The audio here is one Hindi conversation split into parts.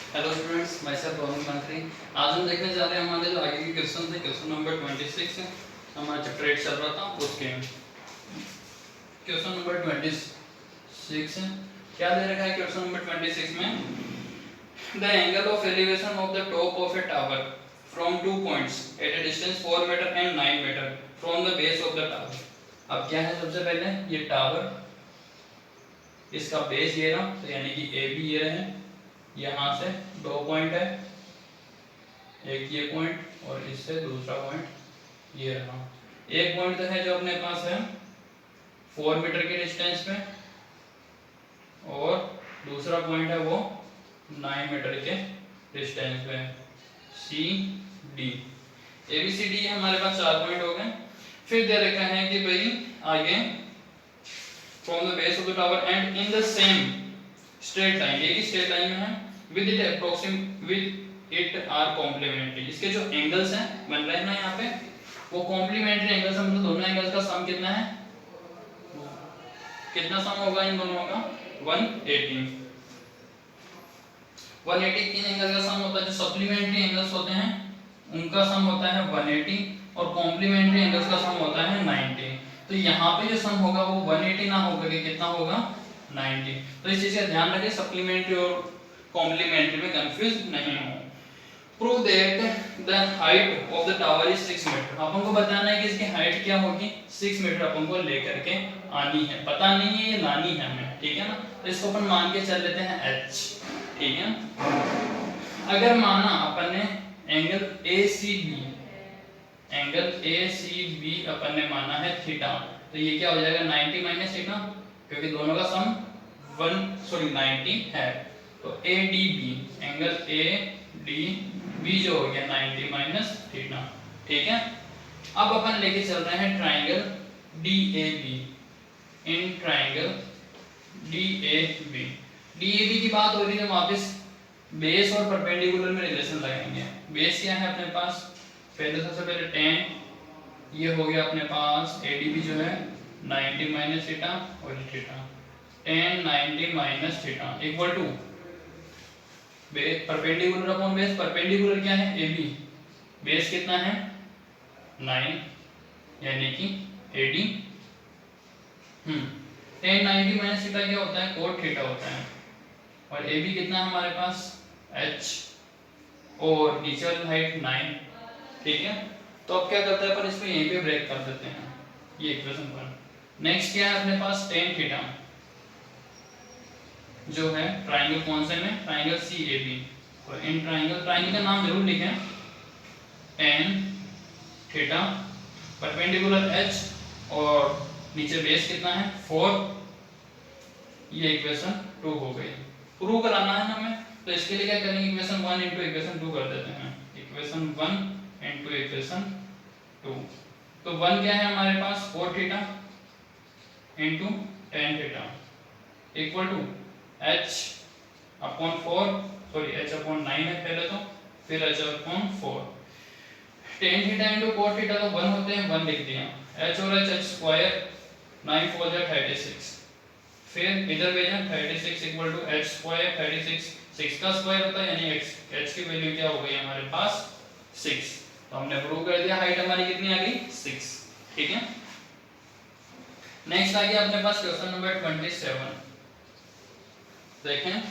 हेलो स्टूडेंट्स, मैं सर रोहन मंत्री। आज हम देखने जा रहे हैं हमारे जो आगे के क्वेश्चन थे। क्वेश्चन नंबर 26 है, हमारा चैप्टर 8 चल रहा था उसके क्वेश्चन नंबर 26 है। क्या दे रखा है क्वेश्चन नंबर 26 में? The angle of elevation of the top of a tower from two points at a distance 4 metre and 9 metre from the base of the tower. अब क्या है, सबसे पहले ये टावर, इसका बेस ये रहा, तो यानी कि ए बी ये रहे। यहाँ से दो पॉइंट है, एक ये पॉइंट और इससे दूसरा पॉइंट ये रहा। एक पॉइंट तो है जो अपने पास है 4 मीटर के डिस्टेंस पे, और दूसरा पॉइंट है वो 9 मीटर के डिस्टेंस पे। C D, A B C D हमारे पास 4 पॉइंट हो गए। फिर दे रखा है कि भाई आगे from the base of the tower and in the same straight line, ये भी स्ट्रेट लाइन में है, with it approximate with it are complementary. इसके जो एंगल्स हैं बन रहे हैं ना यहाँ पे, वो कॉम्प्लीमेंट्री एंगल्स हैं, मतलब दोनों एंगल्स का सम कितना है, कितना सम होगा इन दोनों का? 180। 180 किन एंगल का सम होता है? जो सप्लीमेंट्री एंगल्स होते हैं उनका सम होता है 180, और कॉम्प्लीमेंट्री एंगल्स का सम होता है 90। तो यहाँ पे जो सम होगा वो 180 ना होकर के कितना होगा? 90। तो इस चीज का ध्यान रखें, सप्लीमेंट्री और कॉम्प्लीमेंट्री में कंफ्यूज नहीं हो। Prove that the height of the tower is 6 metre. अपन को बताना है कि इसकी हाइट क्या होगी, 6 मीटर अपन को लेकर के आनी है। पता नहीं है, ये लानी है हमें, ठीक है ना। तो इसको अपन मान के चल लेते हैं h, ठीक है। अगर माना अपन ने एंगल ACB, एंगल ACB अपन ने माना है थीटा, तो ये क्या हो जाएगा? 90 माइनस थीटा, क्योंकि दोनों का सम 90 है। तो ADB, एंगल ADB जो हो गया 90 माइनस थीटा, ठीक है। अब अपन लेके चल रहे हैं triangle DAB, in triangle DAB। DAB की बात हो रही है, वापस बेस और परपेंडिकुलर में रिलेशन लगाएंगे। बेस क्या है अपने पास? पहले सबसे पहले tan, ये हो गया अपने पास ADB जो है 90 माइनस थीटा और theta, tan 90 minus theta equal to perpendicular upon base. Perpendicular क्या है? AB, बेस कितना है? 9, यानी कि AD। tan 90 माइनस थीटा क्या होता है? cot थीटा होता है। और AB कितना है हमारे पास? H, और नीचे वाली हाइट 9, ठीक है। तो अब क्या करते हैं अपन, इसको यहीं पे ब्रेक कर देते हैं, ये इक्वेशन 1। नेक्स्ट क्या है अपने पास? tan थीटा जो है ट्राइंगल कौन से में? Triangle CAB। और इन ट्राइंगल का नाम जरूर लिखें, tan थीटा, परपेंडिकुलर H, और नीचे बेस कितना है? 4। ये इक्वेशन 2 हो गई। प्रूव कराना है ना हमें, तो इसके लिए क्या करेंगे? इक्वेशन 1 इनटू इक्वेशन 2 कर देते हैं। Equation 1 into equation 2। तो 1 क्या है हमारे पास? 4 theta into tan theta equal to h upon 4, sorry h upon 9 है पहले, तो फिर h upon 4। tan theta into cot theta तो 1 होते हैं, 1 लिख दिया। h और h स्क्वायर, 9 4 जा 36, फिर इधर भेजा 36 इक्वल टू h स्क्वायर, 36 6 का स्क्वायर होता है, यानी h की वैल्यू क्या हो गई हमारे पास? 6। तो हमने प्रूव कर दिया, हाइट हमारी कितनी आ गई? 6, ठीक है। नेक्स्ट आ गया अपने पास क्वेश्चन नंबर 27। देखें,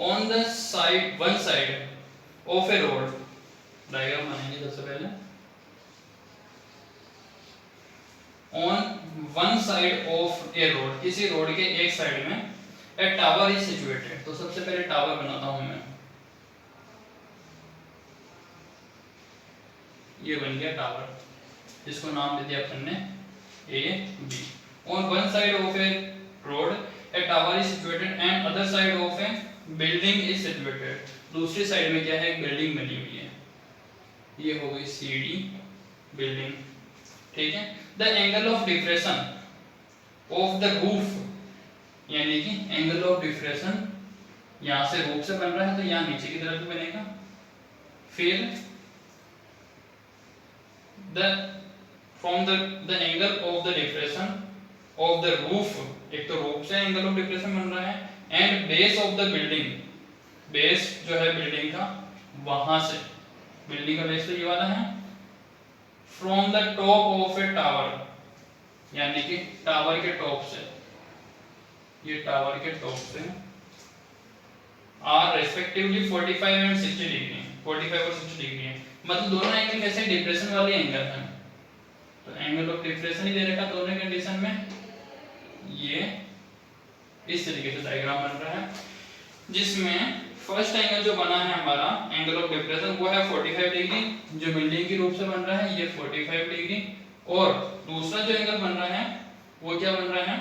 on the side, one side of A road, diagram बनाएंगे सबसे पहले। On one side of A road, किसी रोड के एक साइड में ए टावर इज सिचुएटेड। तो सबसे पहले टावर बनाता हूं मैं, ये बन गया टावर, जिसको नाम दे दिया अपन ने AB। On one side of a road, a tower is situated and other side of a building is situated। दूसरी साइड में क्या है? एक बिल्डिंग बनी हुई है, ये हो गई CD बिल्डिंग, ठीक है। The angle of diffraction of the roof, यानी कि angle of diffraction यहाँ से रूफ से बन रहा है, तो यहाँ नीचे की तरफ भी बनेगा। फिर from the angle of the diffraction of the roof, एक तो रूफ से एंगल ऑफ डिप्रेशन बन रहा है, and base of the building, base जो है बिल्डिंग का, वहां से बिल्डिंग का बेस तो ये वाला है, from the top of a tower, यानी कि टावर के टॉप से, ये टावर के टॉप से, आर रेस्पेक्टिवली 45 एंड 60 डिग्री, 45 और 60 डिग्री है, मतलब दोनों एंगल कैसे डिप्रेशन वाले एंगल हैं, तो एंगल ऑफ डिप्रेशन ही दे रखा दोनों कंडीशन में। ये इस तरीके से डायग्राम बन रहा है, जिसमें फर्स्ट एंगल जो बना है हमारा एंगल ऑफ डिप्रेशन वो है 45 डिग्री, जो बिल्डिंग के रूप से बन रहा है ये 45 डिग्री, और दूसरा जो एंगल बन रहा है वो क्या बन रहा है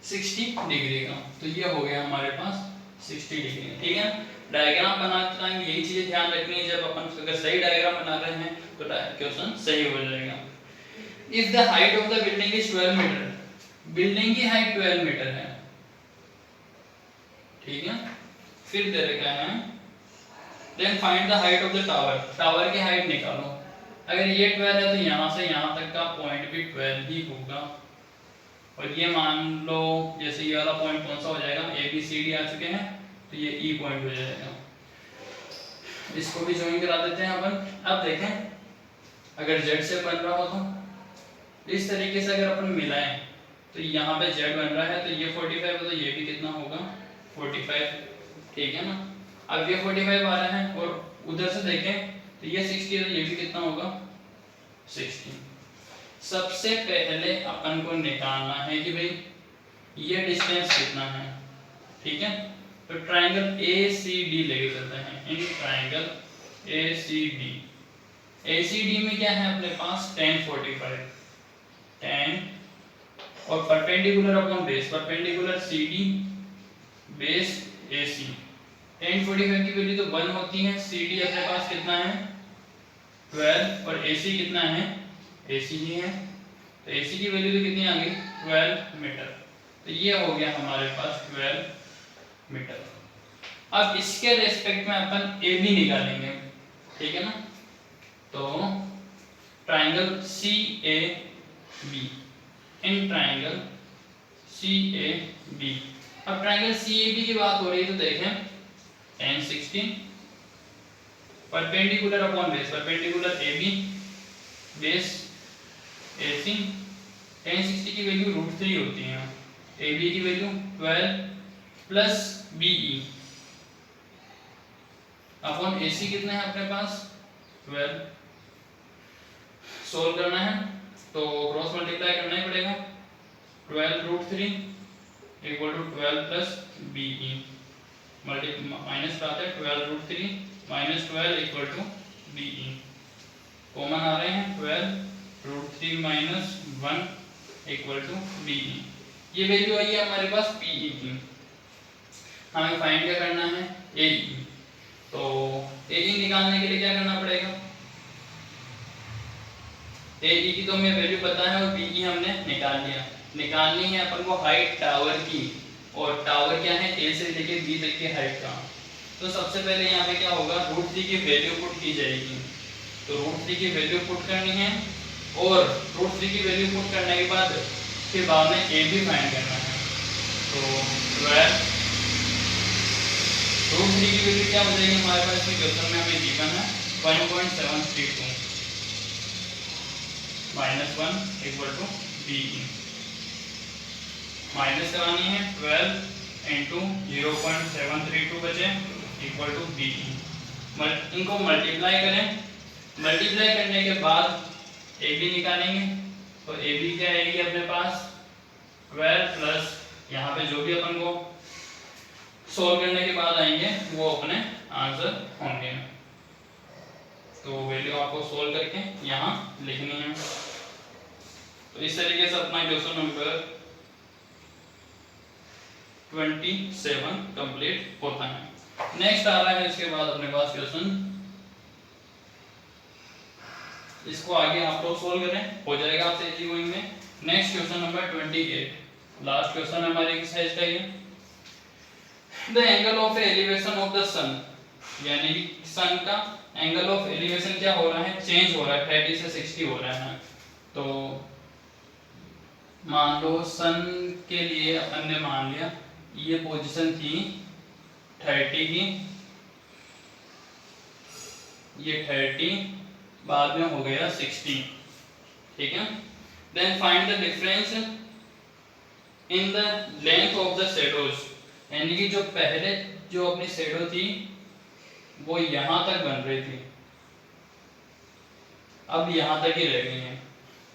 60 डिग्री का, तो ये हो गया हमारे पास 60 डिग्री। ठीक है, डायग्राम बनाते टाइम यही चीजें ध्यान रखनी है, जब अपन अगर सही डायग्राम बना रहे हैं तो क्वेश्चन सही हो जाएगा। If the height of the building is 12 metre, building की हाइट 12 मीटर है, ठीक है, फिर दे रखा है then find the height of the tower, tower की हाइट निकालो। अगर ये 12 है तो यहाँ से यहाँ तक का पॉइंट भी 12 ही होगा, और ये मान लो जैसे ये वाला पॉइंट कौन सा हो जाएगा, ए बी सी डी आ चुके हैं तो ये ई पॉइंट हो जाएगा, इसको भी ज्वाइन करा देते हैं अपन। अब देखें अगर जेड से बन रहा हो तो इस तरीके से अगर अपन मिलाएं तो यहाँ पे जेड बन रहा है तो ये 45 है, तो ये भी कितना होगा 45, ठीक है ना। अब ये 45 आ रहा है और उधर से देखें तो ये 60 है, तो ये भी कितना होगा 60। सबसे पहले अपन को निकालना है कि भाई ये डिस्टेंस कितना है, ठीक है, तो ट्रायंगल ए सी डी लेके चलते हैं। In triangle A C D में क्या है अपने पास tan 45, tan और perpendicular upon base, perpendicular C D base A C. tan 45 की वैल्यू तो 1 होती है, सी डी अपने पास कितना है 12 और ए सी कितना है, ए सी ही है, तो ए सी की वैल्यू तो कितनी आ गई 12 मीटर, तो ये हो गया हमारे पास 12 मीटर। अब इसके रेस्पेक्ट में अपन ए बी निकालेंगे, ठीक है ना, तो triangle C A B, in triangle C A B. अब ट्रायंगल सी ए बी की बात हो रही है तो देखें tan 60 perpendicular upon base, perpendicular A B base A C, tan 60 की वैल्यू √3 होती है, ए बी की value 12 plus B E upon A C कितने हैं अपने पास 12। सोल्व करना है तो क्रॉस मल्टीप्लाई करना ही पड़ेगा, 12√3 equal to 12 plus B E, minus का आता है 12√3 minus 12 equal to B E, common आ रहे हैं 12√3 minus 1 equal to B E. ये वैल्यू आई है हमारे पास पी ई की, हमें फाइंड क्या करना है ए ई, तो ए ई निकालने के लिए क्या करना पड़ेगा, ए ई की तो हमें वैल्यू पता है और बी ई हमने निकाल लिया। निकालनी है अपन को हाइट टावर की, और टावर क्या है ए से लेके बी तक की हाइट का, तो सबसे पहले यहाँ पे क्या होगा √3 की वैल्यू पुट की जाएगी, तो √3 की वैल्यू पुट करनी है, और √3 की वैल्यू पुट करने के बाद फिर बाद में ए भी फाइंड करना है, तो 12 √3 की वैल्यू क्या हो जाएगी हमारे पास इसमें क्वेश्चन में हमें गिवन है 1.732 minus 1 equal to B E, minus करानी है 12 इंटू 0.732 बचे इक्वल टू बी ई, इनको मल्टीप्लाई करें, मल्टीप्लाई करने के बाद ए बी निकालेंगे, तो ए बी क्या आएगी अपने पास 12 प्लस यहाँ पे जो भी अपन को सोल्व करने के बाद आएंगे वो अपने आंसर होंगे, तो वैल्यू आपको सोल्व करके यहाँ लिखनी है। तो इस तरीके से अपना क्वेश्चन नंबर 27 कंप्लीट होता है। नेक्स्ट आ रहा है इसके बाद अपने पास क्वेश्चन, इसको आगे आप लोग सोल्व करें, हो जाएगा आपसे इजी गोइंग में। Next question number 28, last question हमारे एक्सरसाइज का ये, the angle of elevation of the sun, यानी सन का एंगल ऑफ एलिवेशन क्या हो रहा है चेंज हो रहा है, 30 से 60 हो रहा है। तो मान लो सन के लिए अपन ने मान लिया ये पोजीशन थी 30 की, ये 30 बाद में हो गया 60, ठीक है। Then find the difference in the length of the shadows, यानी कि जो पहले जो अपनी शेडो थी वो यहां तक बन रही थी, अब यहां तक ही रह गई है,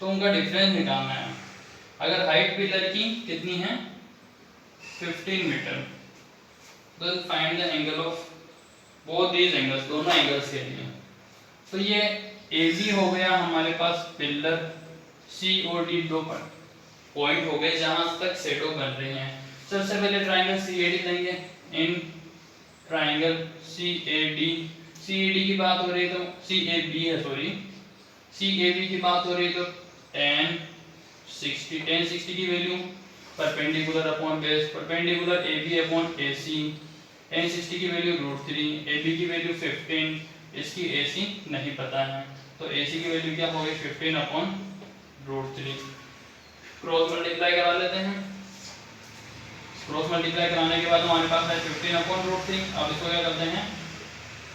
तो उनका डिफरेंस निकालना है। अगर हाइट पिलर की कितनी है 15 मीटर, तो find the angle of both these angles, दोनों एंगल्स के लिए। तो ये AB हो गया हमारे पास पिलर, C और D दो पॉइंट हो गए जहां तक शेडो बन रही हैं। सबसे पहले ट्रायंगल CAD लेंगे। इन ट्रायंगल CAD की बात हो रही है तो CAB है, सॉरी CAB की बात हो रही है तो tan 60 की value perpendicular upon base, perpendicular AB upon AC, tan 60 की वैल्यू √3, AB की वैल्यू 15, इसकी AC नहीं पता है तो AC की वैल्यू क्या होगी 15 अपॉन √3। क्रॉस मल्टीप्लाई करा लेते हैं। क्रॉस मल्टीप्लाई कराने के बाद हमारे पास है 15 अपॉन √3। अब इसको क्या करते हैं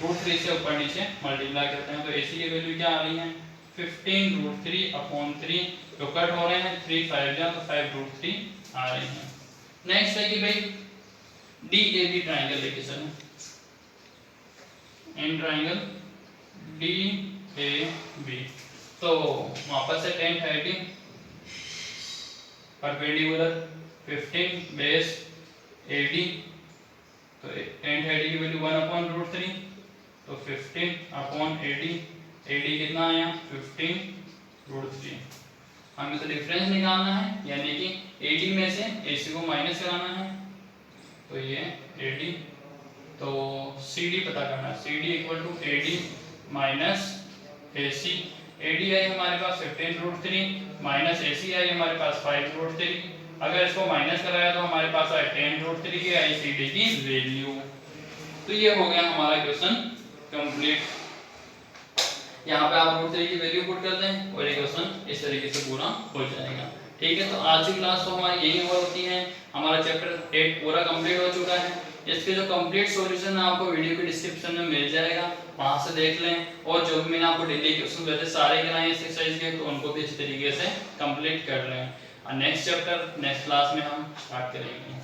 √3 से ऊपर नीचे मल्टीप्लाई करते हैं, तो AC की वैल्यू क्या आ रही है 15 √3 अपॉन 3, जो कट हो रहे हैं 3 5 जा तो 5 √3 आ रही है। नेक्स्ट है कि भाई DAB ट्रायंगल लेके चलें। इन ट्रायंगल DAB तो वापस से tan 30 परपेंडिकुलर 15 बेस AD, तो tan 30 की वैल्यू 1 अपॉन √3, तो 15 अपॉन AD कितना आया 15 √3। हमें तो डिफरेंस निकालना है, यानी कि AD में से AC को माइनस कराना है, तो ये AD, तो CD पता करना है, CD equal to AD minus AC। AD आई हमारे पास 15 √3 माइनस AC आई हमारे पास 5 √3। अगर इसको माइनस कराया तो हमारे पास आए 10 √3 की आई CD की वैल्यू। तो ये हो गया हमारा क्वेश्चन कंप्लीट। यहाँ पे आप √3 की वैल्यू पुट कर दें और ये क्वेश्चन इस तरीके से पूरा हो जाएगा, ठीक है। तो आज की क्लास तो हमारी यही हुआ होती है। हमारा चैप्टर 8 पूरा कंप्लीट हो चुका है। इसके जो कंप्लीट सॉल्यूशन है आपको वीडियो के डिस्क्रिप्शन में मिल जाएगा, वहां से देख लें। और जो भी मैंने आपको डेली क्वेश्चन वैसे सारे कराए इस एक्सरसाइज के, तो उनको भी इस तरीके से कंप्लीट कर लें। और नेक्स्ट चैप्टर नेक्स्ट क्लास में हम स्टार्ट करेंगे।